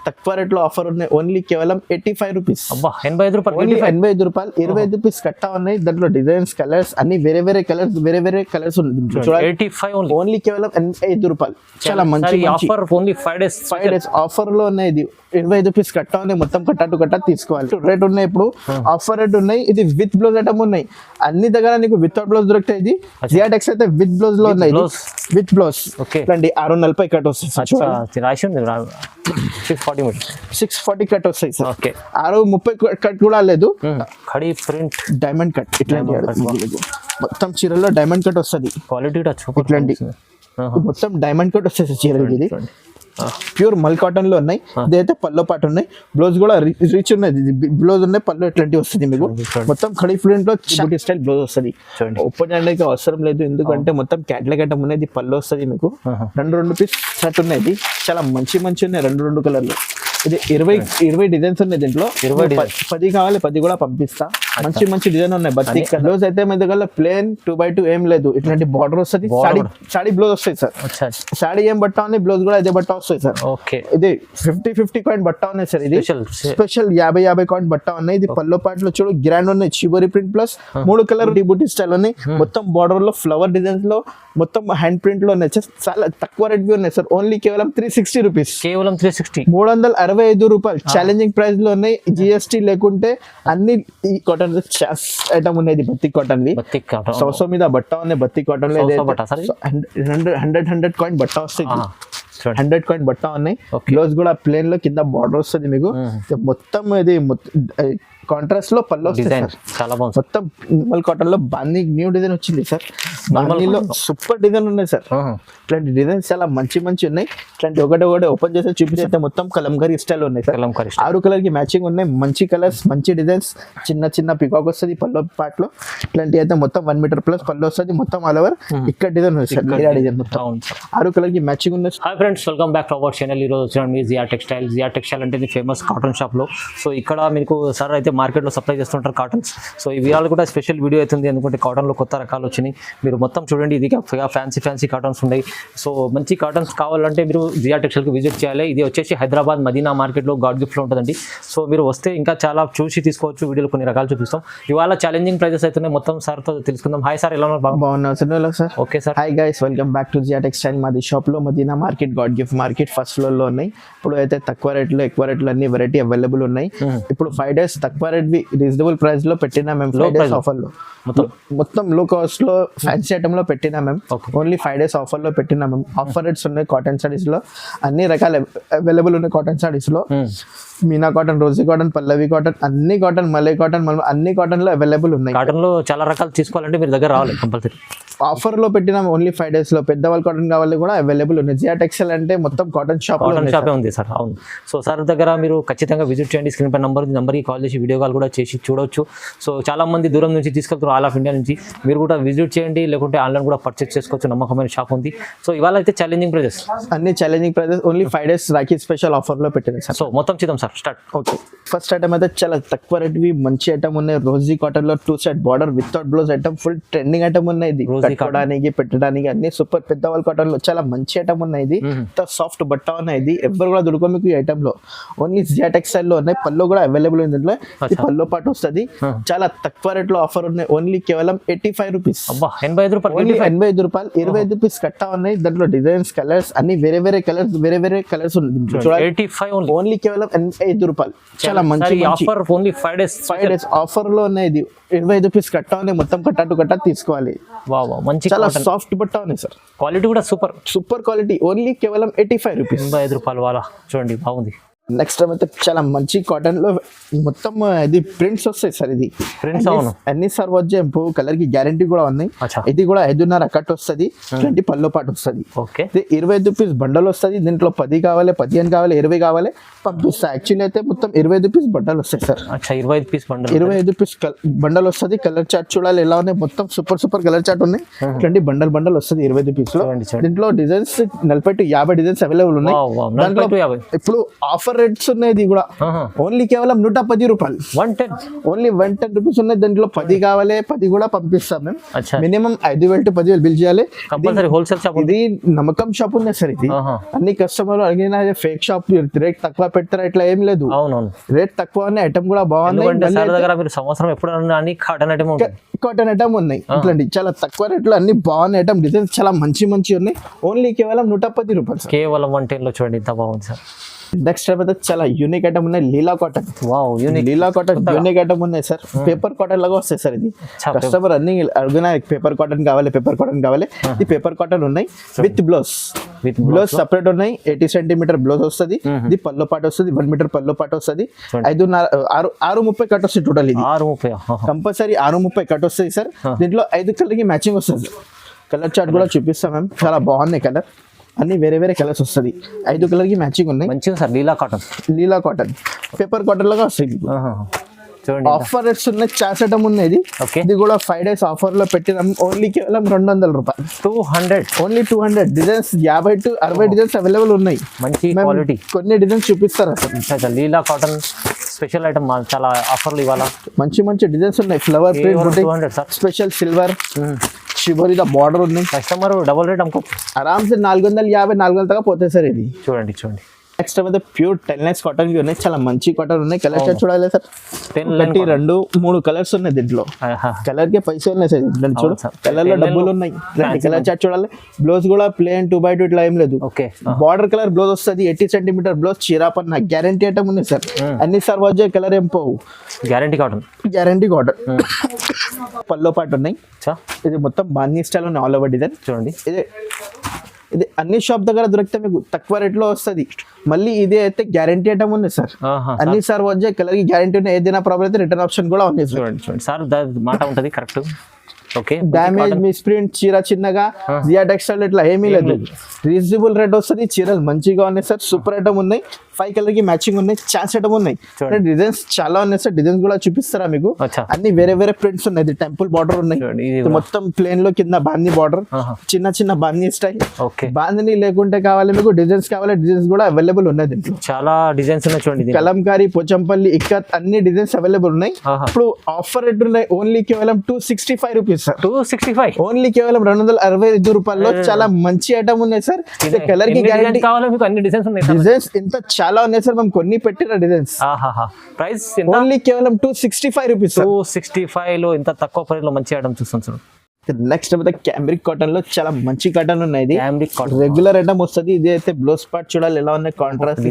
తక్కువ రేట్ లో ఆఫర్ ఉన్నాయి. ఓన్లీ కేవలం 85 రూపీస్. అబ్బా 85 రూపాయలు. ఓన్లీ 85 రూపాయలు. 25 రూపీస్ కట్టా ఉన్నాయి. దాంట్లో డిజైన్స్, కలర్స్ అన్ని వేరే వేరే కలర్స్ ఉంది. 85 ఓన్లీ కేవలం 85 రూపాయలు. చాలా మంచి ఆఫర్. ఓన్లీ 5 days ఆఫర్ లో ఉన్నాయి. ఇది 25 రూపీస్ కట్టా ఉన్నాయి. మొత్తం కట్టా తీసుకోవాలి. రేట్ ఉన్నాయి. ఇప్పుడు ఆఫర్ రేట్ ఉన్నాయి. ఇది విత్ బ్లౌజ్ ఐటమ్ ఉన్నాయి. అన్ని దగ్గర నీకు వితౌట్ బ్లౌజ్ దొరుకుతాయి. ఇది జియాటెక్స్ అయితే విత్ బ్లౌజ్ లో ఉన్నాయి. With blouse. ఇట్లాంటి 640 కట్ వస్తాయి. 640 కట్ వస్తాయి సార్. 630 కట్ కూడా లేదు. ఖడీ ప్రింట్ డైమండ్ కట్ ఇట్లాంటి మొత్తం చీరలో డైమండ్ కట్ వస్తుంది. క్వాలిటీ ఇట్లాంటి మొత్తం డైమండ్ కట్ వస్తాయి సార్ చీరలకి. ఇది ప్యూర్ మల్ కాటన్ లో ఉన్నాయి. ఇదైతే పల్లో పాటు ఉన్నాయి. బ్లౌజ్ కూడా రిచ్ ఉన్నది. బ్లౌజ్ ఉన్నాయి. పళ్ళు ఇట్లాంటివి వస్తుంది మీకు. మొత్తం ఖడీ ప్రింట్ లో బూటీ స్టైల్ బ్లౌజ్ వస్తుంది. ఓపెన్ చేయడానికి అవసరం లేదు, ఎందుకంటే మొత్తం క్యాట్లాగ్ ఐటమ్ ఉన్నది. పళ్ళు వస్తుంది మీకు. 2 పీస్ సెట్ ఉన్నాయి. ఇది చాలా మంచి ఉన్నాయి. 2 కలర్లు. ఇది 20 డిజైన్స్ ఉన్నాయి. దీంట్లో 10 కావాలి, 10 కూడా పంపిస్తా. మంచి డిజైన్ ఉన్నాయి. బత్తి బ్లౌజ్ అయితే మీ దగ్గర ప్లేన్ 2x2 ఏం లేదు. ఇట్లాంటి బార్డర్ వస్తుంది. సాడీ బ్లౌజ్ వస్తాయి సార్. సాడీ ఏం బట్ట ఉన్నాయి, బ్లౌజ్ కూడా అదే బట్ట వస్తాయి సార్. ఇది 50 కాయిన్ బట్ట ఉన్నాయి సార్. ఇది స్పెషల్ 50 కాయిన్ బట్ట ఉన్నాయి. ఇది పల్లో పాటలో చూడు గ్రాండ్ ఉన్నాయి. చివరి ప్రింట్ ప్లస్ 3 కలర్ బూటీ స్టైల్ ఉన్నాయి. మొత్తం బార్డర్ లో ఫ్లవర్ డిజైన్స్ లో మొత్తం హ్యాండ్ ప్రింట్ లో ఉన్నాయి. చాలా తక్కువ రేట్ ఉన్నాయి సార్. ఓన్లీ కేవలం 360 రూపీస్. కేవలం 360. 365 రూపాయలు. ఛాలెంజింగ్ ప్రైస్ లో ఉన్నాయి. జిఎస్టీ లేకుంటే అన్ని ఈ కాటన్ ఐటమ్ ఉన్నాయి. బత్తి కాటన్ సోసో మీద బట్ట ఉన్నాయి. బత్తి కాటన్ లో 100 కాయిన్ బట్ట వస్తాయి. 100 కాయిన్ బట్ట ఉన్నాయి. బ్లౌజ్ కూడా ప్లేన్ లో కింద బార్డర్ వస్తుంది మీకు. మొత్తం ఇది కాంట్రాస్ట్ లో పళ్ళు వస్తాయి. చాలా బాగుంది. మొత్తం మల్ కాటన్ లో బాందీ న్యూ డిజైన్ వచ్చింది సార్. బాందీలో సూపర్ డిజైన్ ఉన్నాయి సార్. ఇట్లాంటి డిజైన్స్ చాలా మంచి ఉన్నాయి. ఇట్లాంటి ఒకటి ఓపెన్ చేసి చూపిస్తే మొత్తం కలంకారీ స్టైల్ ఉన్నాయి సార్. 6 కలర్ కి మ్యాచింగ్ ఉన్నాయి. మంచి కలర్స్, మంచి డిజైన్స్. చిన్న పికాక్ వస్తుంది పళ్ళు పార్ట్ లో. ఇట్లాంటి అయితే మొత్తం 1 మీటర్ ప్లస్ పళ్ళు వస్తుంది. మొత్తం ఆల్ ఓవర్ ఇక్కడ డిజైన్ ఉంది సార్. డిజైన్ మొత్తం 6 కలర్ కి మ్యాచింగ్ ఉంది. Hi friends, welcome back to our channel. ఈ రోజు వచ్చిన మీ జియా టెక్స్టైల్ అంటే ఫేమస్ కాటన్ షాప్ లో. సో ఇక్కడ మీకు సార్ అయితే మార్కెట్లో సప్లై చేస్తుంటారు కాటన్స్. సో ఈ వీడియోలో కూడా స్పెషల్ వీడియో అవుతుంది, ఎందుకంటే కాటన్లో కొత్త రకాలు వచ్చినాయి. మీరు మొత్తం చూడండి. ఇది ఫ్యాన్సీ కాటన్స్ ఉన్నాయి. సో మంచి కాటన్స్ కావాలంటే మీరు జియా టెక్స్టైల్కి విజిట్ చేయాలి. ఇది వచ్చేసి హైదరాబాద్ మదీనా మార్కెట్లో గాడ్ గిఫ్ట్లో ఉంటుందండి. సో మీరు వస్తే ఇంకా చాలా చూసి తీసుకోవచ్చు. వీడియోలో కొన్ని రకాలు చూపిస్తాం. ఇవాళ ఛాలెంజింగ్ ప్రైజెస్ అవుతున్నాయి. మొత్తం సార్తో తెలుసుకుందాం. హాయ్ సార్, ఎలా ఉన్నారు? బాగున్నారు sir. Okay sir. Hi guys, welcome back to Zia textile. మాది షాప్ లో Madina market, God gift market first floor లో ఉన్నాయి. ఇప్పుడు అయితే తక్కువ రేట్లో ఎక్కువ రేట్లో అన్ని వెరైటీ అవైలబుల్ ఉన్నాయి. ఇప్పుడు 5 days తక్కువ రేట్ రీజనబుల్ ప్రైస్ లో పెట్టినా మేము. 5 days ఆఫర్ లో మొత్తం లో కాస్ట్ లో ఫ్యాన్సీ ఐటమ్ లో పెట్టినా మేము. ఓన్లీ 5 days ఆఫర్ లో పెట్టినా మేము. ఆఫర్ రేట్స్ ఉన్నాయి. కాటన్ సారీస్ లో అన్ని రకాల అవైలబుల్ ఉన్నాయి. కాటన్ సారీస్ లో మీనా కాటన్, రోజీ కాటన్, పల్లవి కాటన్, అన్ని కాటన్, మలై కాటన్, అన్ని కాటన్ లో అవైలబుల్ ఉన్నాయి. కాటన్ లో చాలా రకాలు తీసుకోవాలంటే మీరు దగ్గర రావాలి కంపల్సరీ. ఆఫర్ లో పెట్టినా ఓన్లీ 5 days లో. పెద్దవాళ్ళ కాటన్ కావాలి కూడా అవైలబుల్ ఉన్నాయి. జియా టెక్స్టైల్ అంటే మొత్తం కాటన్ షాప్ ఉంది సార్. అవును. సో సార్ దగ్గర మీరు ఖచ్చితంగా విజిట్ చేయండి. స్క్రీన్ పై నంబర్కి కాల్ చేసి వీడియో కాల్ కూడా చేసి చూడొచ్చు. సో చాలా మంది దూరం నుంచి తీసుకెళ్తారు, ఆల్ ఆఫ్ ఇండియా నుంచి. మీరు కూడా విజిట్ చేయండి, లేకుంటే ఆన్లైన్ కూడా పర్చేస్ చేసుకోవచ్చు. నమ్మకమైన షాప్ ఉంది. సో ఇవాళ అయితే ఛాలెంజింగ్ ప్రైజెస్, అన్ని challenging prizes. Only 5 days Rakhi special offer లో పెట్టింది సార్. సో మొత్తం చూద్దాం sir. Start. Okay, first item అయితే చాలా తక్కువ రేట్వి మంచి ఐటమ్ ఉన్నాయి. రోజీ కాటన్ లో 2 side border without blouse item. Full trending item ఉన్నాయి. ఇది కట్టుకోవడానికి పెట్టడానికి అన్ని సూపర్. పెద్దవాళ్ళ కాటన్ లో చాలా మంచి ఐటమ్ ఉన్నాయి. ఇది సాఫ్ట్ బట్ట ఉన్నాయి. ఇది ఎవరు కూడా దొరకవు మీకు ఈ ఐటమ్ లో. ఓన్లీ జియా టెక్స్టైల్ లో ఉన్నాయి. పళ్ళు కూడా అవైలబుల్ ఉంది. దీంట్లో పల్లో పాటు వస్తుంది. చాలా తక్కువ రేట్ లో ఆఫర్ ఉన్నాయి. ఓన్లీ కేవలం 85 రూపీస్. 85 రూపాయలు. 85 రూపాయలు. 25 రూపీస్ కట్టా ఉన్నాయి. దాంట్లో డిజైన్స్, కలర్స్ అన్ని వేరే వేరే కలర్స్ ఉంది. ఓన్లీ కేవలం 85 రూపాయలు. చాలా మంచి ఆఫర్. ఓన్లీ 5 days ఆఫర్ లో ఉన్నాయి. ఇది 25 రూపీస్ కట్టా ఉన్నాయి. మొత్తం కట్టా తీసుకోవాలి. మంచి చాలా సాఫ్ట్ బట్ట ఉన్నాయి సార్. క్వాలిటీ కూడా సూపర్ క్వాలిటీ. ఓన్లీ కేవలం 85 రూపీస్. 85 రూపాయలు. వాళ్ళ చూడండి బాగుంది. నెక్స్ట్ టైం అయితే చాలా మంచి కాటన్ లో మొత్తం ఇది ప్రింట్స్ వస్తాయి సార్. ఇది ప్రింట్స్ అన్ని సార్ వచ్చే కలర్ కి గ్యారంటీ కూడా ఉన్నాయి. ఇది కూడా 5.5 కట్ వస్తుంది. 20 పల్లో పాటు వస్తుంది. 25 రూపీస్ బండల్ వస్తుంది. దీంట్లో 10 కావాలి, 15 కావాలి, 20 కావాలి పంపిస్తా. యాక్చువల్లీ అయితే మొత్తం 25 రూపీస్ బండల్ వస్తాయి సార్. 25 రూపీస్ బండల్ వస్తుంది. కలర్ చార్ట్ చూడాలి ఎలా ఉన్నాయి. మొత్తం సూపర్ కలర్ చార్ట్ ఉన్నాయి. 20 బండల్ వస్తుంది 25 రూపీస్ లో. దీంట్లో డిజైన్స్ 40 to 50 డిజైన్స్ అవైలబుల్ ఉన్నాయి. దాంట్లో ఇప్పుడు ఆఫర్ ఆఫర్ రేట్స్ ఉన్నాయి ఇది కూడా ఓన్లీ కేవలం 110 రూపాయలు 110 ఓన్లీ 110 రూపీస్ ఉన్నాయి. దాంట్లో 10 కావాలి 10 కూడా పంపిస్తాం మేము. అచ్చా మినిమం 5,000 to 10,000 బిల్ చేయాలి. కంపల్సరీ హోల్సేల్ షాప్ ఇది నమ్మకం షాప్ ఉంది సార్. ఇది అన్ని కస్టమర్లు అడిగిన ఫేక్ షాప్ రేట్ తక్కువ పెడతారా ఇట్లా ఏం లేదు. అవునవును రేట్ తక్కువ ఉన్నాయి, ఐటమ్ కూడా బాగున్నాయి. సార్ దగ్గర మీరు సంవత్సరం ఎప్పుడు అన్ని కాటన్ ఐటమ్ కాటన్ ఐటమ్ ఉన్నాయి. ఇట్లాంటి చాలా తక్కువ రేట్లో అన్ని బాగున్నాయి ఐటమ్, డిజైన్స్ చాలా మంచి ఉన్నాయి. ఓన్లీ కేవలం 110 రూపాయలు సార్. కేవలం 110 లో చూడండి ఎంత బాగుంది సార్. నెక్స్ట్ అయితే చాలా యూనిక్ ఐటమ్ ఉన్నాయి, లీలా కాటన్. వావ్ యూనిక్ లీలా కాటన్ యూనిక్ ఐటమ్ ఉన్నాయి సార్. పేపర్ కాటన్ లాగా వస్తాయి సార్. ఇది కస్టమర్ అన్ని అడిగిన పేపర్ కాటన్ కావాలి, పేపర్ కాటన్ కావాలి. ఇది పేపర్ కాటన్ ఉన్నాయి విత్ బ్లౌజ్. బ్లౌజ్ సపరేట్ ఉన్నాయి. 80 సెంటీమీటర్ బ్లౌజ్ వస్తుంది. ఇది పల్లో పాట వస్తుంది, 1 మీటర్ పల్లో పాట వస్తుంది. 6:30 కట్ వస్తుంది టోటల్. ఇది 6:30 కంపల్సరీ 6:30 కట్ వస్తుంది సార్. దీంట్లో 5 కలర్కి మ్యాచింగ్ వస్తుంది. కలర్ చార్ట్ కూడా చూపిస్తాం మ్యామ్, చాలా బాగున్నాయి కలర్. అన్ని వేరే వేరే కలర్స్ వస్తుంది. 5 కలర్కి మ్యాచింగ్ ఉన్నాయి. మంచిగా సార్ లీలా కాటన్. లీలా కాటన్ పేపర్ కాటన్ లాగా వస్తుంది. చూడండి ఆఫర్ రేట్స్ ఉన్నాయి. చార్ట్ ఐటమ్ ఉన్నాయి. ఇది కూడా 5 days ఆఫర్ లో పెట్టినాం. ఓన్లీ కేవలం 200 రూపాయలు. 200 only 200 designs 50 to 60 designs available ఉన్నాయి. మంచి క్వాలిటీ. కొన్ని డిజైన్స్ చూపిస్తారు అసలు. లీలా కాటన్ స్పెషల్ ఐటమ్ చాలా ఆఫర్లు ఇవాళ. మంచి డిజైన్స్ ఉన్నాయి. Flower print 200 sir. Special silver shibori the border ఉంది. కస్టమర్ డబుల్ రేట్ అమ్ముకోవచ్చు ఆరామ్సే 450-400 దాకా పోతాయి సార్. ఇది చూడండి. నెక్స్ట్ అయితే ప్యూర్ 10 lines కాటన్ ఉన్నాయి. చాలా మంచి కాటన్ ఉన్నాయి. కలర్ చార్ట్ చూడాలి సార్. 2 3 కలర్స్ ఉన్నాయి. దీంట్లో కలర్ కి పైసలు ఉన్నాయి సార్. చూడు కలర్ లో డబ్బులు ఉన్నాయి. కలర్ చార్ట్ చూడాలి. బ్లౌజ్ కూడా ప్లేన్ 2x2 ఇట్లా ఏం లేదు. బార్డర్ కలర్ బ్లౌజ్ వస్తుంది. 80 సెంటీమీటర్ బ్లౌజ్ చీరాపన్న గ్యారంటీ ఐటమ్ ఉంది సార్. అన్ని సార్ వచ్చే కలర్ ఏం పోవు. Guarantee cotton. పల్లో పాటు ఉన్నాయి. ఇది మొత్తం బాందీ స్టైల్ ఉన్నాయి. ఆల్ ఓవర్ డిజైన్ చూడండి. ఇది అన్ని షాప్ దగ్గర దొరికితే మీకు తక్కువ రేట్లో వస్తుంది. మళ్ళీ ఇది అయితే గ్యారంటీ ఐటమ్ ఉంది సార్. అన్ని సార్ వచ్చే కలర్ కి గ్యారంటీ ఉన్నాయి. ఏదైనా ప్రాబ్లం అయితే రిటర్న్ ఆప్షన్ కూడా ఉంది. చూడండి సార్ మాట ఉంటుంది కరెక్ట్. ఓకే డ్యామేజ్ మిస్ప్రింట్ చీర చిన్నగా జియా టెక్స్టైల్ ఇట్లా ఏమీ లేదు. రీజనబుల్ రేట్ వస్తుంది. చీరలు మంచిగా ఉన్నాయి సార్. సూపర్ ఐటమ్ ఉన్నాయి. 5 కలర్ కి మ్యాచింగ్ ఉన్నాయి. ఛాన్స్ ఐటమ్ ఉన్నాయి. డిజైన్స్ చాలా ఉన్నాయి సార్. డిజైన్స్ కూడా చూపిస్తారా మీకు. అన్ని వేరే వేరే ప్రింట్స్ ఉన్నాయి. ఇది టెంపుల్ బార్డర్ ఉన్నాయి. మొత్తం ప్లేన్ లో కింద బాందీ బార్డర్, చిన్న బాందీ స్టైల్. బాందీ లేకుంటే కావాలి మీకు డిజైన్స్ కావాలి. డిజైన్స్ కూడా అవైలబుల్ ఉన్నాయి. దీంట్లో చాలా డిజైన్స్ ఉన్నాయి చూడండి. కలంకారీ, పోచంపల్లి, ఇక్కత్ అన్ని డిజైన్స్ అవైలబుల్ ఉన్నాయి. ఇప్పుడు ఆఫర్ రేట్ ఉన్నాయి. ఓన్లీ కేవలం 265 రూపీస్ సార్. 265 ఓన్లీ కేవలం 265 రూపాయల్లో చాలా మంచి ఐటమ్ ఉన్నాయి సార్. ఇది కలర్ కి గ్యారెంటీ కావాలి మీకు. అన్ని డిజైన్స్ ఉన్నాయి. డిజైన్స్ ఇంత చాలా ఉన్నాయి సార్. మేము కొన్ని పెట్టిన డిజైన్స్. ప్రైస్ ఓన్లీ కేవలం 265 రూపీస్. 265 లో ఇంత తక్కువ ప్రైస్ లో మంచి ఐటమ్ చూస్తాం సార్. నెక్స్ట్ అయితే క్యామ్రిక్ కాటన్ లో చాలా మంచి కాటన్ ఉన్నాయి. రెగ్యులర్ ఐటమ్ వస్తుంది. ఇది అయితే బ్లౌజ్ పార్ట్ చూడాలి ఎలా ఉన్నాయి. కాంట్రాస్ట్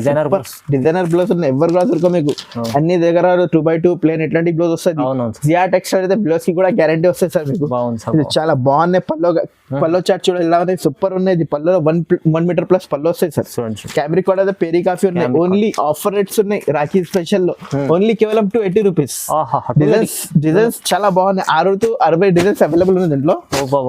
డిజైనర్ బ్లౌజ్ ఉన్నాయి. ఎవరు కూడా దొరక మీకు. అన్ని దగ్గర 2x2 ప్లేన్ ఇట్లాంటి బ్లౌజ్ వస్తుంది. జియా టెక్స్టైల్ అయితే బ్లౌజ్ కి కూడా గ్యారంటీ వస్తుంది సార్ మీకు. ఇది చాలా బాగున్నాయి. పల్లో చార్ట్ చూడాలి ఎలా ఉన్నాయి. సూపర్ ఉన్నాయి. ఇది పల్లో 1 మీటర్ ప్లస్ పల్లో వస్తాయి సార్. క్యామ్రిక్ కాటన్ అయితే పేరీ కాఫీ ఉన్నాయి. ఓన్లీ ఆఫర్ రేట్స్ ఉన్నాయి. రాఖీ స్పెషల్ లో ఓన్లీ కేవలం 280 రూపీస్. డిజైన్స్ చాలా బాగున్నాయి. 6 to 60 డిజైన్స్ అవైలబుల్ ఉంది.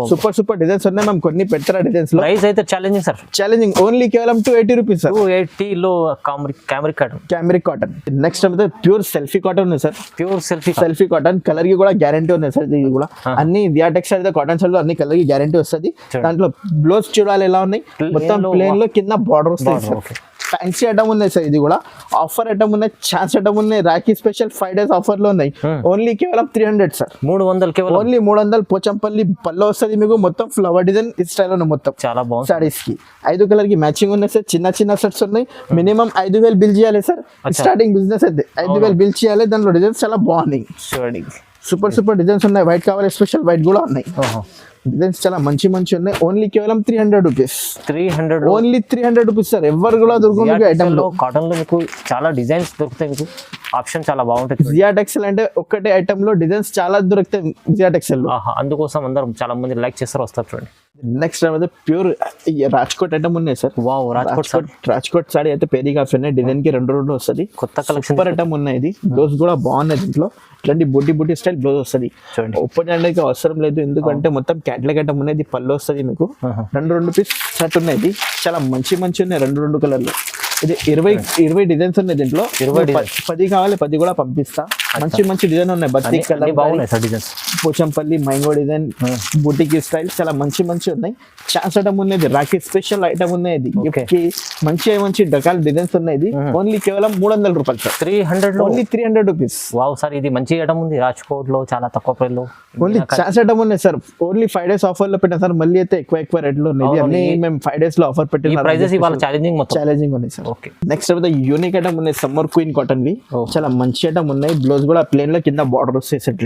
సూపర్ డిజైన్స్ ఉన్నాయి. మేము కొన్ని పెట్టరా డిజైన్స్ లో. ప్రైస్ అయితే ఛాలెంజింగ్ సార్. ఛాలెంజింగ్ ఓన్లీ కేవలం 280 రూపీస్ సార్. 280 లో క్యామ్రిక్ కాటన్. నెక్స్ట్ అయితే ప్యూర్ సెల్ఫీ కాటన్ ఉంది sir. Pure selfie cotton colour కి కూడా గ్యారంటీ ఉంది సార్. ఇది కూడా అన్ని దియా టెక్స్టైల్ అయితే కాటన్ సైడ్ లో అన్ని కలర్ కి గ్యారంటీ వస్తుంది. దాంట్లో బ్లౌజ్ చూడాలి ఎలా ఉన్నాయి. మొత్తం ప్లేన్ లో కింద బార్డర్ వస్తుంది సార్. ఫ్యాన్సీ ఐటమ్ ఉన్నాయి సార్. ఇది కూడా ఆఫర్ ఐటమ్ ఉన్నాయి. ఛాన్స్ ఐటమ్ ఉన్నాయి. రాఖీ స్పెషల్ 5 days ఆఫర్ లో ఉన్నాయి. ఓన్లీ కేవలం 300 సార్. 300 ఓన్లీ 300. పోచంపల్లి పల్లో వస్తుంది మీకు. మొత్తం ఫ్లవర్ డిజైన్ స్టైల్ ఉన్నాయి. మొత్తం చాలా బాగుంది. సారీస్ కి 5 కలర్ కి మ్యాచింగ్ ఉన్నాయి సార్. చిన్న సెట్స్ ఉన్నాయి. మినిమం 5,000 బిల్ చేయాలి సార్. స్టార్టింగ్ బిజినెస్ అయితే 5,000 బిల్ చేయాలి. దాంట్లో డిజైన్స్ చాలా బాగున్నాయి. సూపర్ డిజైన్స్ ఉన్నాయి. వైట్ కావాలి స్పెషల్ వైట్ కూడా ఉన్నాయి. డిజైన్స్ చాలా మంచి ఉన్నాయి. ఓన్లీ కేవలం 300 రూపీస్. Only 300 rupees sir. ఎవరు కూడా దొరుకుతుంది ఐటమ్ లో. కాటన్ లో మీకు చాలా డిజైన్స్ దొరుకుతాయి. మీకు ఆప్షన్ చాలా బాగుంటుంది. జియా టెక్స్టైల్ అంటే ఒక్కటే ఐటమ్ లో డిజైన్స్ చాలా దొరుకుతాయి జియా టెక్స్టైల్ లో. అందుకోసం అందరం చాలా మంది లైక్ చేస్తారు, వస్తారు చూడండి. నెక్స్ట్ అయితే ప్యూర్ రాజ్కోట్ ఐటమ్ ఉన్నాయి సార్. రాజ్కోట్ సారీ అయితే పేరీ కాఫీ ఉన్నాయి. డిజైన్ కి 2 వస్తుంది. కొత్త కలెక్షన్ సూపర్ ఐటమ్ ఉన్నాయి. ఇది బ్లౌజ్ కూడా బాగున్నాయి. దీంట్లో ఇట్లాంటి బుట్టి స్టైల్ బ్లౌజ్ వస్తుంది. ఓపెన్ చేయడానికి అవసరం లేదు. ఎందుకంటే మొత్తం క్యాట్లాగ్ ఐటమ్ ఉన్నాయి. పళ్ళు వస్తుంది మీకు. 2 పీస్ షర్ట్ ఉన్నాయి. ఇది చాలా మంచి ఉన్నాయి. 2 కలర్లు. ఇది 20 డిజైన్స్ ఉన్నాయి. దీంట్లో 10 కావాలి 10 కూడా పంపిస్తా. మంచి మంచి డిజైన్ ఉన్నాయి. బత్తి అన్ని బాగున్నాయి sir designs. Pochampally mango design, boutique style చాలా మంచి మంచి ఉన్నాయి. ఛాన్స్ ఐటమ్ ఉన్నది, రాఖీ స్పెషల్ ఐటమ్ ఉన్నది, గిఫ్ట్ కి మంచి మంచి రకాల డిజైన్స్ ఉన్నాయి. ఓన్లీ కేవలం 300 రూపాయలు sir. 300 only 300 rupees. Wow sir, ఇది మంచి ఐటమ్ ఉంది రాజ్కోట్ లో, చాలా తక్కువ ప్రైస్ లో. ఓన్లీ ఛాన్స్ ఐటమ్ ఉన్నాయి సార్. ఓన్లీ 5 days ఆఫర్ లో పెట్టాం సార్. మళ్ళీ అయితే ఎక్కువ రేట్ లో ఉన్నాయి. అన్ని మేము 5 days లో ఆఫర్ పెట్టిన ప్రైజెస్ ఇవాళ ఛాలెంజింగ్ మొత్తం ఛాలెంజింగ్ ఉన్నాయి సార్. ఓకే, నెక్స్ట్ అయితే యూనిక్ ఐటమ్ ఉన్నాయి. సమ్మర్ క్వీన్ కాటన్ వి చాలా మంచి ఐటమ్ ఉన్నాయి. బ్లౌజ్ కూడా ప్లేన్ లో కింద బార్డర్ వస్తాయి సెట్.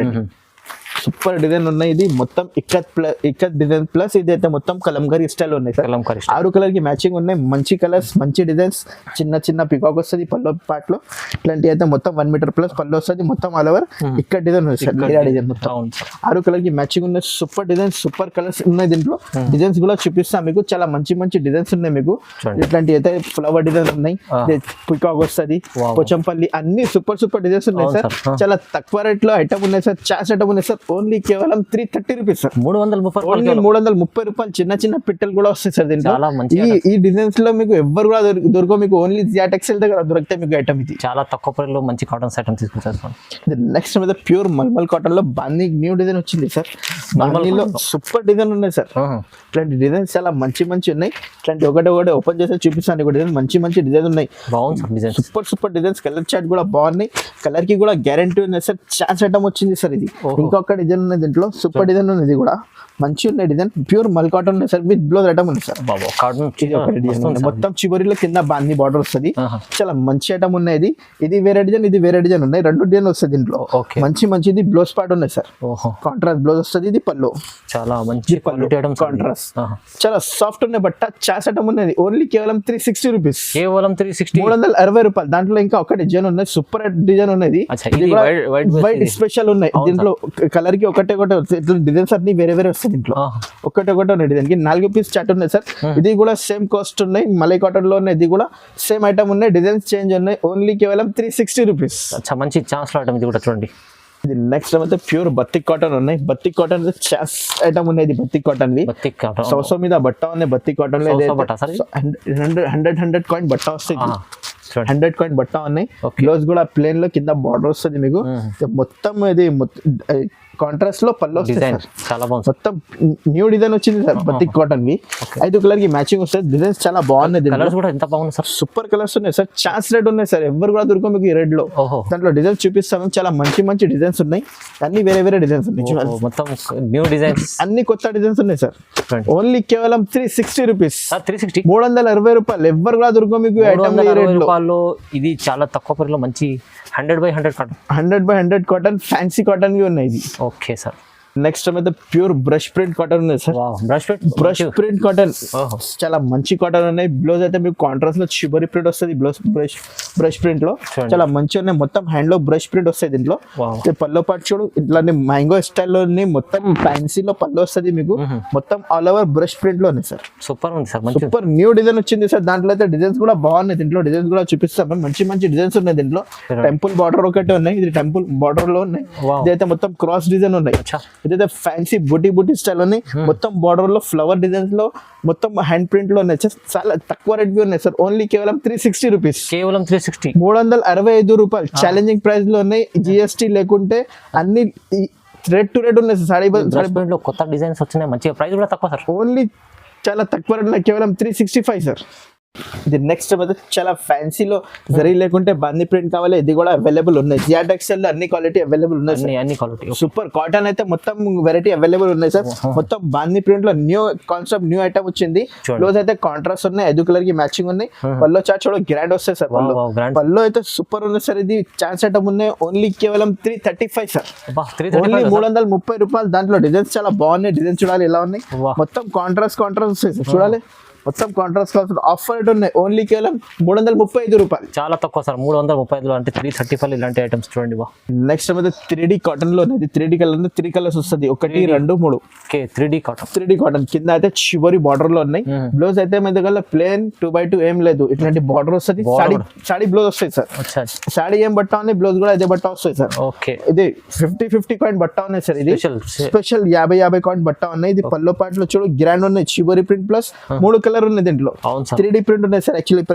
సూపర్ డిజైన్ ఉన్నాయి. ఇది మొత్తం ఇక్కత్ డిజైన్ ప్లస్ ఇది అయితే మొత్తం కలంకారీ స్టైల్ ఉన్నాయి సార్. 6 కలర్ కి మ్యాచింగ్ ఉన్నాయి. మంచి కలర్స్, మంచి డిజైన్స్, చిన్న చిన్న పికాక్ వస్తుంది పల్లో పార్ట్ లో. ఇట్లాంటి అయితే మొత్తం 1 మీటర్ ప్లస్ పళ్ళు వస్తుంది. మొత్తం ఆల్ ఓవర్ ఇక్కడ డిజైన్ ఉంది సార్. డిజైన్ మొత్తం 6 కలర్ కి మ్యాచింగ్ ఉన్నాయి. సూపర్ డిజైన్, సూపర్ కలర్స్ ఉన్నాయి. దీంట్లో డిజైన్స్ కూడా చూపిస్తాం మీకు. చాలా మంచి మంచి డిజైన్స్ ఉన్నాయి మీకు. ఇట్లాంటి అయితే ఫ్లవర్ డిజైన్ ఉన్నాయి, పికాక్ వస్తుంది, పోచంపల్లి, అన్ని సూపర్ డిజైన్స్ ఉన్నాయి సార్. చాలా తక్కువ రేట్ లో ఐటమ్ ఉన్నాయి సార్. ఛాన్స్ ఐటమ్ ఉన్నాయి సార్. ఓన్లీ కేవలం 330 రూపీస్ సార్. 330. ఓన్లీ 330 రూపాయలు. చిన్న చిన్న పిట్టలు కూడా వస్తాయి సార్ దీంట్లో. ఈ డిజైన్స్ లో మీకు ఎవ్వరు కూడా దొరకవు. మీకు ఓన్లీ జియా టెక్స్టైల్ దగ్గర దొరికితే మీకు ఐటమ్ ఇది. చాలా తక్కువ ప్రైస్ లో మంచి కాటన్ ఐటమ్ తీసుకొచ్చారు. నెక్స్ట్ మీద ప్యూర్ మల్మల్ కాటన్ లో బాందీ న్యూ డిజైన్ వచ్చింది సార్. బాందీలో సూపర్ డిజైన్ ఉన్నాయి సార్. ఇట్లాంటి డిజైన్స్ చాలా మంచి ఉన్నాయి. ఇట్లాంటి ఒకటి ఓపెన్ చేసి చూపిస్తాను. ఒక డిజైన్ మంచి డిజైన్ ఉన్నాయి. బాగుంది, సూపర్ డిజైన్స్. కలర్ చార్ట్ కూడా బాగున్నాయి. కలర్ కి కూడా గ్యారంటీ ఉంది సార్. ఛాన్స్ ఐటమ్ వచ్చింది సార్. ఇది ఇంకొక డిజైన్ ఉంది దీంట్లో. సూపర్ డిజైన్ ఉంది. ఇది కూడా మంచి ఉన్నాయి డిజైన్. ప్యూర్ మల్ కాటన్ ఉంది సార్. విత్ బ్లౌజ్ ఐటమ్ ఉంది సార్. మొత్తం చివరిలో కింద బాందీ బార్డర్ వస్తుంది. చాలా మంచి ఐటమ్ ఉన్నాయి. ఇది వేరే డిజైన్, ఇది వేరే డిజైన్ ఉన్నాయి. 2 డిజైన్ వస్తుంది దీంట్లో. మంచిది బ్లౌజ్ పార్ట్ ఉన్నాయి సార్. కాంట్రాస్ట్ బ్లౌజ్ వస్తుంది. ఇది పళ్ళు చాలా మంచి కాంట్రాస్ట్. చాలా సాఫ్ట్ ఉన్నాయి. బట్ ఛాన్స్ ఐటమ్ ఉన్నది. ఓన్లీ కేవలం 360 రూపీస్. కేవలం 360 రూపాయలు. దాంట్లో ఇంకా ఒక డిజైన్ ఉన్నాయి. సూపర్ డిజైన్ ఉన్నది. వైట్ స్పెషల్ ఉన్నాయి. దీంట్లో కలర్ కి ఒకటే డిజైన్స్ అన్ని వేరే వస్తాయి. దీంట్లో ఒకటే ఉన్నాయి. దీనికి 4 పీస్ చార్ట్ ఉన్నాయి సార్. ఇది కూడా సేమ్ కాస్ట్ ఉన్నాయి. మలై కాటన్ లో ఉన్నాయి. ఇది కూడా సేమ్ ఐటమ్ ఉన్నాయి. డిజైన్స్ చేంజ్ ఉన్నాయి. ఓన్లీ కేవలం 360 రూపీస్. మంచి ఛాన్స్ ఐటమ్ ఇది కూడా చూడండి. ఇది నెక్స్ట్ అయితే ప్యూర్ బత్తిక్ కాటన్ ఉన్నాయి. బత్తిక్ కాటన్ ఛాన్స్ ఐటమ్ ఉన్నాయి. బత్తిక్ కాటన్ సౌసో మీద బట్ట ఉన్నాయి. బత్తిక్ కాటన్ లో 100 కాయిన్ బట్ట వస్తాయి. 100 కాయిన్ బట్ట ఉన్నాయి. బ్లౌజ్ కూడా ప్లేన్ లో కింద బార్డర్ వస్తుంది మీకు. మొత్తం ఇది కాంట్రాస్ట్ లో పళ్ళు వస్తాయి. చాలా బాగుంది. మొత్తం న్యూ డిజైన్ వచ్చింది సార్. బత్తిక్ కాటన్ వి 5 కలర్ కి మ్యాచింగ్ వస్తాయి. డిజైన్స్ చాలా బాగున్నాయి. కలర్స్ కూడా ఎంత బాగున్నాయి సార్. సూపర్ కలర్స్ ఉన్నాయి సార్. ఛాన్స్ రేట్ ఉన్నాయి సార్. ఎవరు కూడా దొరకవు మీకు ఈ రెడ్ లో. దాంట్లో డిజైన్స్ చూపిస్తాము. చాలా మంచి డిజైన్స్ ఉన్నాయి. అన్ని వేరే డిజైన్స్ ఉన్నాయి. మొత్తం న్యూ డిజైన్స్, అన్ని కొత్త డిజైన్స్ ఉన్నాయి సార్. ఓన్లీ కేవలం 360 రూపీస్. 360 360 రూపాయలు. ఎవరు కూడా దొరకవు మీకు ఐటమ్ ఈ రెడ్ లో. ఇది చాలా తక్కువ ప్రైస్ లో మంచి 100x100 cotton. 100x100 cotton fancy cotton వి ఉన్నాయి. ఇది ఓకే సార్. నెక్స్ట్ అయితే ప్యూర్ బ్రష్ ప్రింట్ కాటన్ ఉన్నాయి సార్. బ్రష్ ప్రింట్ కాటన్ చాలా మంచి కాటన్ ఉన్నాయి. బ్లౌజ్ అయితే మీకు కాంట్రాస్ట్ లో చివరి ప్రింట్ వస్తుంది. బ్లౌజ్ బ్రష్ ప్రింట్ లో చాలా మంచి ఉన్నాయి. మొత్తం హ్యాండ్ లో బ్రష్ ప్రింట్ వస్తాయి. దీంట్లో పల్లో పాటు చూడు ఇట్లానే మ్యాంగో స్టైల్ లో మొత్తం ఫ్యాన్సీలో పళ్ళు వస్తుంది మీకు. మొత్తం ఆల్ ఓవర్ బ్రష్ ప్రింట్ లో ఉన్నాయి సార్. సూపర్ ఉంది సార్. సూపర్ న్యూ డిజైన్ వచ్చింది సార్. దాంట్లో అయితే డిజైన్స్ కూడా బాగున్నాయి. దీంట్లో డిజైన్స్ కూడా చూపిస్తాం. మంచి డిజైన్స్ ఉన్నాయి. దీంట్లో టెంపుల్ బార్డర్ ఒకటి ఉన్నాయి. ఇది టెంపుల్ బార్డర్ లో ఉన్నాయి. ఇదైతే మొత్తం క్రాస్ డిజైన్ ఉన్నాయి. ఇదైతే ఫ్యాన్సీ బుటీ స్టైల్ ఉన్నాయి. మొత్తం బార్డర్ లో ఫ్లవర్ డిజైన్స్ లో మొత్తం హ్యాండ్ ప్రింట్ లో ఉన్నాయి. చాలా తక్కువ రేట్ ఉన్నాయి సార్. ఓన్లీ కేవలం 360 రూపీస్. కేవలం 360. 365 రూపాయలు. ఛాలెంజింగ్ ప్రైస్ లో ఉన్నాయి. GST లేకుంటే అన్ని రేట్ టు రేట్ ఉన్నాయి సార్. సారీ లో కొత్త డిజైన్స్ వచ్చినాయి. మంచిగా ప్రైస్ కూడా తక్కువ సార్. ఓన్లీ చాలా తక్కువ రేట్ ఉన్నాయి. కేవలం 365 సార్. ఇది నెక్స్ట్ చాలా ఫ్యాన్సీలో జరీ లేకుంటే బందీ ప్రింట్ కావాలి. ఇది కూడా అవైలబుల్ ఉన్నాయి. జియా టెక్స్టైల్ లో అన్ని క్వాలిటీ అవైలబుల్ ఉన్నాయి. అన్ని క్వాలిటీ సూపర్ కాటన్ అయితే మొత్తం వెరైటీ అవైలబుల్ ఉన్నాయి సార్. మొత్తం బందీ ప్రింట్ లో న్యూ కాన్సెప్ట్ న్యూ ఐటమ్ వచ్చింది. బ్లౌజ్ అయితే కాంట్రాస్ట్ ఉన్నాయి. 5 కలర్ కి మ్యాచింగ్ ఉన్నాయి. పల్లో చార్ట్ చూడ గ్రాండ్ వస్తాయి సార్. పల్లో అయితే సూపర్ ఉంది సార్. ఇది ఛాన్స్ ఐటమ్ ఉన్నాయి. ఓన్లీ కేవలం 335 సార్. ఓన్లీ 330 రూపాయలు. దాంట్లో డిజైన్స్ చాలా బాగున్నాయి. డిజైన్స్ చూడాలి ఎలా ఉన్నాయి. మొత్తం కాంట్రాస్ట్ వస్తాయి సార్. చూడాలి మొత్తం కాంట్రాస్ట్ ఆఫర్ రేట్ ఉన్నాయి. ఓన్లీ కేవలం 335 రూపాయలు. చాలా తక్కువ సార్. 335 అంటే 335 ఇలాంటి ఐటమ్స్ చూడండి. నెక్స్ట్ అయితే 3D కాటన్ లో 3D కలర్ 3 కలర్స్ వస్తుంది. 1 2 3. 3D కాటన్ కింద అయితే చివరి బార్డర్ లో ఉన్నాయి. బ్లౌజ్ అయితే మీ దగ్గర ప్లేన్ 2x2 ఏం లేదు. ఇట్లాంటి బార్డర్ వస్తుంది. సాడీ బ్లౌజ్ వస్తాయి సార్. సాడీ ఏం బట్ట ఉన్నాయి. బ్లౌజ్ కూడా అదే బట్ట వస్తాయి సార్. ఓకే. ఇది 50 కాయిన్ బట్ట ఉన్నాయి సార్. ఇది స్పెషల్ 50 కాయిన్ బట్ట ఉన్నాయి. ఇది పల్లో పాటలో చూడు గ్రాండ్ ఉన్నాయి. చివరి ప్రింట్ ప్లస్ 3 కలర్ ఉన్నాయి దీంట్లో. అవును సార్. 3D ప్రింట్ ఉన్నాయి సార్ యాక్చువల్లీ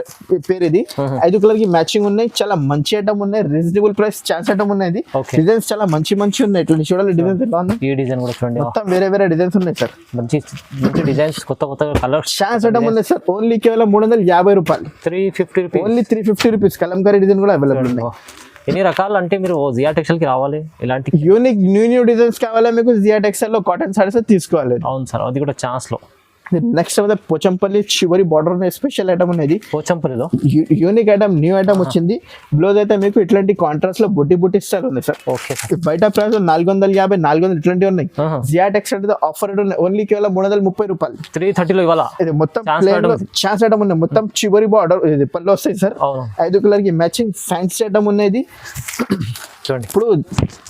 పేరు ఇది. 5 కలర్ కి మ్యాచింగ్ ఉన్నాయి. చాలా మంచి ఐటమ్ ఉన్నాయి. రీజనబుల్ ప్రైస్ ఛాన్స్ ఐటమ్ ఉన్నాయి. డిజైన్స్ చాలా మంచి ఉన్నాయి. ఇట్లా చూడాలి డిజైన్స్ ఎలా ఉన్నాయి. ఈ డిజైన్ కూడా చూడండి, మొత్తం వేరే డిజైన్స్ ఉన్నాయి సార్. మంచి మంచి డిజైన్స్, కొత్త కలర్స్ ఛాన్స్ ఐటమ్ ఉన్నాయి సార్. ఓన్లీ కేవలం 350 రూపాయలు. 350 rupees. Only 350 rupees. Kalamkari design కూడా అవైలబుల్ ఉన్నాయి. ఎన్ని రకాలు అంటే మీరు జియా టెక్స్టైల్ కి రావాలి, ఇలాంటి యూనిక్ న్యూ డిజైన్స్ కావాలా మీకు జియా టెక్స్టైల్ లో కాటన్ సారీస్ తీసుకోవాలి. అవును సార్, అది కూడా ఛాన్స్ లో. నెక్స్ట్ అయితే పోచంపల్లి చివరి బార్డర్ స్పెషల్ ఐటమ్ అనేది. పోచంపల్లిలో యూనిక్ ఐటమ్, న్యూ ఐటమ్ వచ్చింది. బ్లౌజ్ అయితే మీకు ఇట్లాంటి కాంట్రాస్ట్ లో బుట్టి స్టైల్ ఉంది సార్. ఓకే. బయట ప్రైస్ 450, 400 ఇట్లాంటివి ఉన్నాయి. జియా టెక్స్టైల్ ఆఫర్ ఉన్నాయి. ఓన్లీ కేవలం 330 రూపాయలు. 330 లో ఇవాళ ఇది మొత్తం ప్లేన్ లో ఛాన్స్ ఐటమ్ ఉన్నాయి. మొత్తం చివరి బార్డర్ ఇది పళ్ళు వస్తాయి సార్. 5 కలర్ కి మ్యాచింగ్ ఫ్యాన్సీ ఐటమ్ ఉన్నాయి. ఇప్పుడు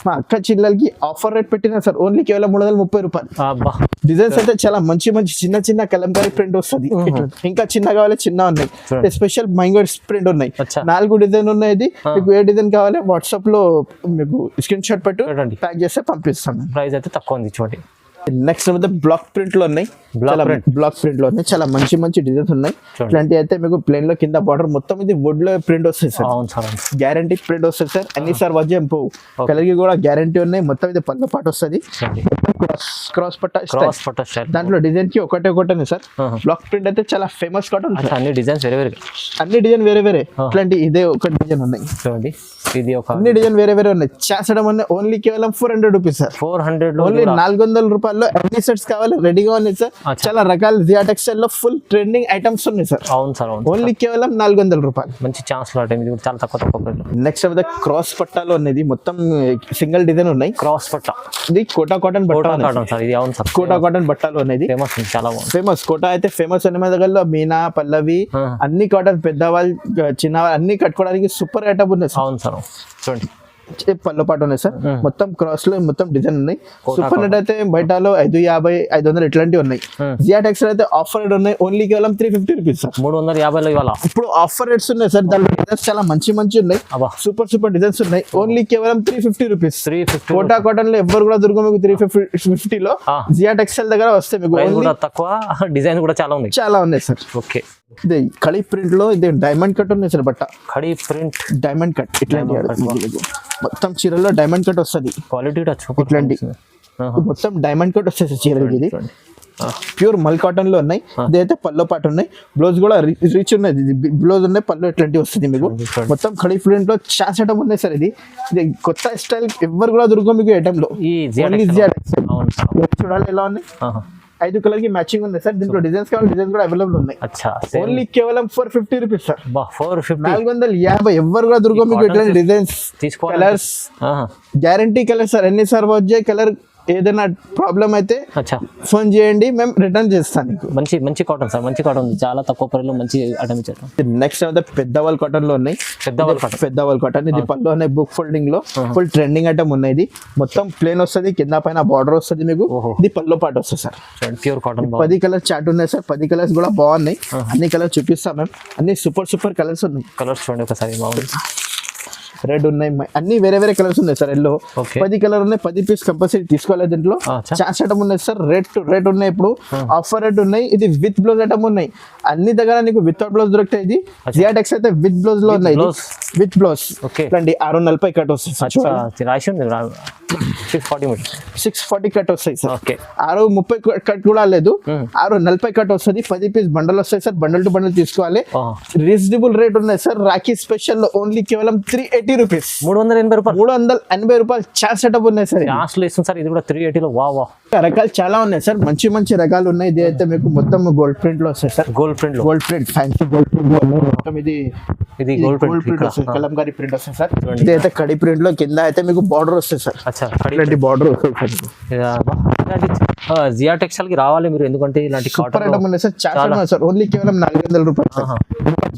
మా అక్క చిల్లలకి ఆఫర్ రేట్ పెట్టినా సార్. ఓన్లీ కేవలం 330 రూపాయలు. డిజైన్స్ అయితే చాలా మంచి చిన్న కలంకారీ ప్రింట్ వస్తుంది. ఇంకా చిన్న కావాలి, చిన్న ఉన్నాయి. స్పెషల్ మ్యాంగో ప్రింట్ ఉన్నాయి. 4 డిజైన్ ఉన్నాయి. మీకు ఏ డిజైన్ కావాలి వాట్సాప్ లో మీకు స్క్రీన్ షాట్ పెట్టు ప్యాక్ చేస్తే పంపిస్తాను. ప్రైస్ అయితే తక్కువ ఉంది చూడండి. నెక్స్ట్ అయితే బ్లాక్ ప్రింట్ లో ఉన్నాయి. బ్లాక్ ప్రింట్ లో ఉన్నాయి. చాలా మంచి డిజైన్స్ ఉన్నాయి. ఇట్లాంటి అయితే మీకు ప్లేన్ లో కింద బార్డర్ మొత్తం ఇది వుడ్ లో ప్రింట్ వస్తాయి సార్. గ్యారంటీ ప్రింట్ వస్తుంది సార్. అన్ని సార్ వజ్జం పోవు. కలర్ కి కూడా గ్యారంటీ ఉన్నాయి. మొత్తం ఇది పళ్ళ పాటు వస్తుంది. క్రాస్ పట్ట స్టైల్. దాంట్లో డిజైన్ కి ఒకటే సార్. బ్లాక్ ప్రింట్ అయితే చాలా ఫేమస్ కాటన్. అన్ని డిజైన్స్ వేరే ఇట్లాంటి ఇదే ఒక డిజైన్ ఉన్నాయి. చూడండి, ఇది ఒక అన్ని డిజైన్ వేరే ఉన్నాయి. చేసడం అనే ఓన్లీ కేవలం 400 రూపీస్ సార్. 400 ఓన్లీ 400 రూపాయల్లో అన్ని సెట్స్ కావాలి, రెడీగా ఉన్నాయి సార్. చాలా రకాల జియా టెక్స్టైల్ లో ఫుల్ ట్రెండింగ్ ఐటమ్స్ ఉన్నాయి సార్. అవును సార్. ఓన్లీ కేవలం 400 రూపాయలు. మంచి ఛాన్స్ లో ఇది కూడా చాలా తక్కువ. నెక్స్ట్ అయితే క్రాస్ పట్టాలో ఉన్నది. మొత్తం సింగిల్ డిజైన్ ఉన్నాయి. క్రాస్ పట్టా ఇది కోటా కాటన్ బట్ట సార్. ఇది అవును సార్, కోటా కాటన్ బట్టాలో ఉన్నది. చాలా ఫేమస్ కోటా అయితే ఫేమస్ అనే దగ్గరలో మీనా, పల్లవి అన్ని కాటన్ పెద్దవాళ్ళు చిన్నవాళ్ళు అన్ని కట్టుకోవడానికి సూపర్ ఐటమ్ ఉన్నాయి. అవును సార్. చూడండి, పళ్ళు పాటు ఉన్నాయి సార్. మొత్తం క్రాస్ లో మొత్తం డిజైన్ ఉన్నాయి. సూపర్ నెట్ అయితే బయటలో 550, 500 ఇట్లాంటివి ఉన్నాయి. జియా టెక్స్టైల్ అయితే ఆఫర్ రేట్ ఉన్నాయి. ఓన్లీ కేవలం 350 రూపీస్ సార్. 350 ఇవాళ ఇప్పుడు ఆఫర్ రేట్స్ ఉన్నాయి సార్. దాంట్లో డిజైన్స్ చాలా మంచి ఉన్నాయి. సూపర్ డిజైన్స్ ఉన్నాయి. ఓన్లీ కేవలం 350 రూపీస్. కోటా కాటన్ లో ఎవరు కూడా దొరకవు మీకు. 350 లో జియా టెక్స్టైల్ దగ్గర వస్తే మీకు తక్కువ. డిజైన్ కూడా చాలా ఉన్నాయి సార్. ఓకే. ఇది కడి ప్రింట్ లో ఇది డైమండ్ కట్ ఉన్నాయి సార్. బట్ట కడి ప్రింట్ డైమండ్ కట్ ఇట్లాంటి మొత్తం చీరలో డైమండ్ కట్ వస్తుంది. క్వాలిటీ ఇట్లాంటి మొత్తం డైమండ్ కట్ వస్తుంది సార్ చీరలకి. ఇది ప్యూర్ మల్ కాటన్ లో ఉన్నాయి. ఇదైతే పల్లో పాటు ఉన్నాయి. బ్లౌజ్ కూడా రిచ్ ఉన్నాయి. బ్లౌజ్ ఉన్నాయి, పళ్ళు ఇట్లాంటివి వస్తుంది మీకు. మొత్తం కడి ప్రింట్ లో ఛాన్స్ ఐటమ్ ఉన్నాయి సార్. ఇది కొత్త స్టైల్ ఎవరు కూడా దొరకవు మీకు ఐటమ్ లో. చూడాలి ఎలా ఉన్నాయి. 5 కలర్ కి మ్యాచింగ్ ఉంది సార్. దీంట్లో డిజైన్స్ కావాలి, డిజైన్స్ కూడా అవైలబుల్ ఉన్నాయి. ఓన్లీ కేవలం 450 రూపీస్ సార్. 450 ఎవరు కూడా దొరకవు మీకు ఇట్లాంటి designs. Colours guarantee colour sir. ఎన్ని సార్ వచ్చే కలర్ ఏదైనా ప్రాబ్లం అయితే ఫోన్ చేయండి, మేము రిటర్న్ చేస్తాను. మంచి కాటన్ సార్. మంచి కాటన్ ఉంది. చాలా తక్కువ ప్రైస్ లో మంచి ఐటమ్ ఇచ్చారు. నెక్స్ట్ అయితే పెద్దవాళ్ళ కాటన్ లో ఉన్నాయి. పెద్దవాళ్ళ కాటన్ ఇది పళ్ళు ఉన్నాయి. బుక్ ఫోల్డింగ్ లో ఫుల్ ట్రెండింగ్ ఐటమ్ ఉన్నాయి. ఇది మొత్తం ప్లేన్ వస్తుంది. కింద పైన బార్డర్ వస్తుంది మీకు. ఇది పళ్ళు పాటు వస్తుంది sir. Pure cotton. 10 colours chart ఉన్నాయి సార్. 10 కలర్స్ కూడా బాగున్నాయి. అన్ని కలర్స్ చూపిస్తాం మేము. అన్ని సూపర్ కలర్స్ ఉన్నాయి. కలర్స్ చూడండి ఒకసారి. బాగుంది. రెడ్ ఉన్నాయి. అన్ని వేరే కలర్స్ ఉన్నాయి సార్. ఎల్లో 10 కలర్ ఉన్నాయి. 10 పీస్ కంపల్సరీ తీసుకోవాలి. దీంట్లో ఛాన్స్ ఐటమ్ ఉన్నాయి సార్. రేట్ ఉన్నాయి. ఇప్పుడు ఆఫర్ రేట్ ఉన్నాయి. ఇది విత్ బ్లౌజ్ ఐటమ్ ఉన్నాయి. అన్ని దగ్గర నీకు వితౌట్ బ్లౌజ్ దొరుకుతాయి. ఇది జియా టెక్స్ అయితే విత్ బ్లౌజ్ లో ఉన్నాయి. విత్ బ్లౌజ్ 640 కట్ వస్తుంది. 640 కట్ వస్తాయి సార్. 630 కట్ కూడా లేదు. 640 కట్ వస్తుంది. 10 పీస్ బండల్ వస్తాయి సార్. బండల్ టు బండల్ తీసుకోవాలి. రీజనబుల్ రేట్ ఉన్నాయి సార్. రాఖీ స్పెషల్ లో ఓన్లీ కేవలం 380 రూపీస్. 380 రూపాయలు ఛాన్స్ సెటప్ ఉన్నాయి సార్. సార్ ఇది కూడా 380 లో. వా రకాలు చాలా ఉన్నాయి సార్. మంచి రకాలు ఉన్నాయి. ఇది అయితే మీకు మొత్తం గోల్డ్ ప్రింట్ లో వస్తాయి sir. Gold print fancy gold print మొత్తం ఇది గోల్డ్ ప్రింట్ వస్తుంది. కలంకారీ ప్రింట్ వస్తుంది సార్. ఇది అయితే కడి ప్రింట్ లో కింద అయితే మీకు బార్డర్ వస్తుంది సార్. బార్డర్ వస్తుంది. జియా టెక్స్టైల్ కి రావాలి మీరు. ఎందుకంటే ఇలాంటి సూపర్ ఐటమ్ ఉన్నాయి సార్. చాలా సార్. ఓన్లీ కేవలం 400 రూపాయలు.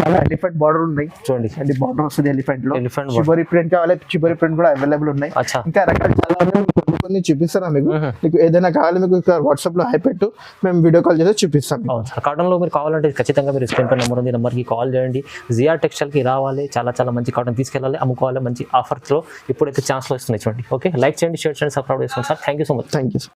చాలా ఎలిఫెంట్ బార్డర్ ఉన్నాయి. చూడండి, అది బార్డర్ వస్తుంది ఎలిఫెంట్ లో. చిబరి ప్రింట్ కావాలి, చిబరి ప్రింట్ కూడా అవైలబుల్ ఉన్నాయి. ఇంకా రకాలు చాలా కొన్ని చూపిస్తారా మీకు. మీకు ఏదైనా కావాలి మీకు వాట్సాప్ లో హై పెట్టు, మేము వీడియో కాల్ చేసి చూపిస్తాం. కాటన్ లో మీరు కావాలంటే ఖచ్చితంగా మీరు స్క్రీన్ పై నెంబర్ ఉంది, నెంబర్ కి కాల్ చేయండి. జియా టెక్స్టైల్ కి రావాలి. చాలా మంచి కాటన్ తీసుకెళ్ళాలి, అమ్ముకోవాలి. మంచి ఆఫర్స్ లో ఇప్పుడైతే ఛాన్స్ లో వస్తున్నాయి చూడండి. ఓకే, లైక్ చేయండి, షేర్ చేయండి, సబ్స్క్రైబ్ చేసుకోండి sir. Thank you so much. Thank you.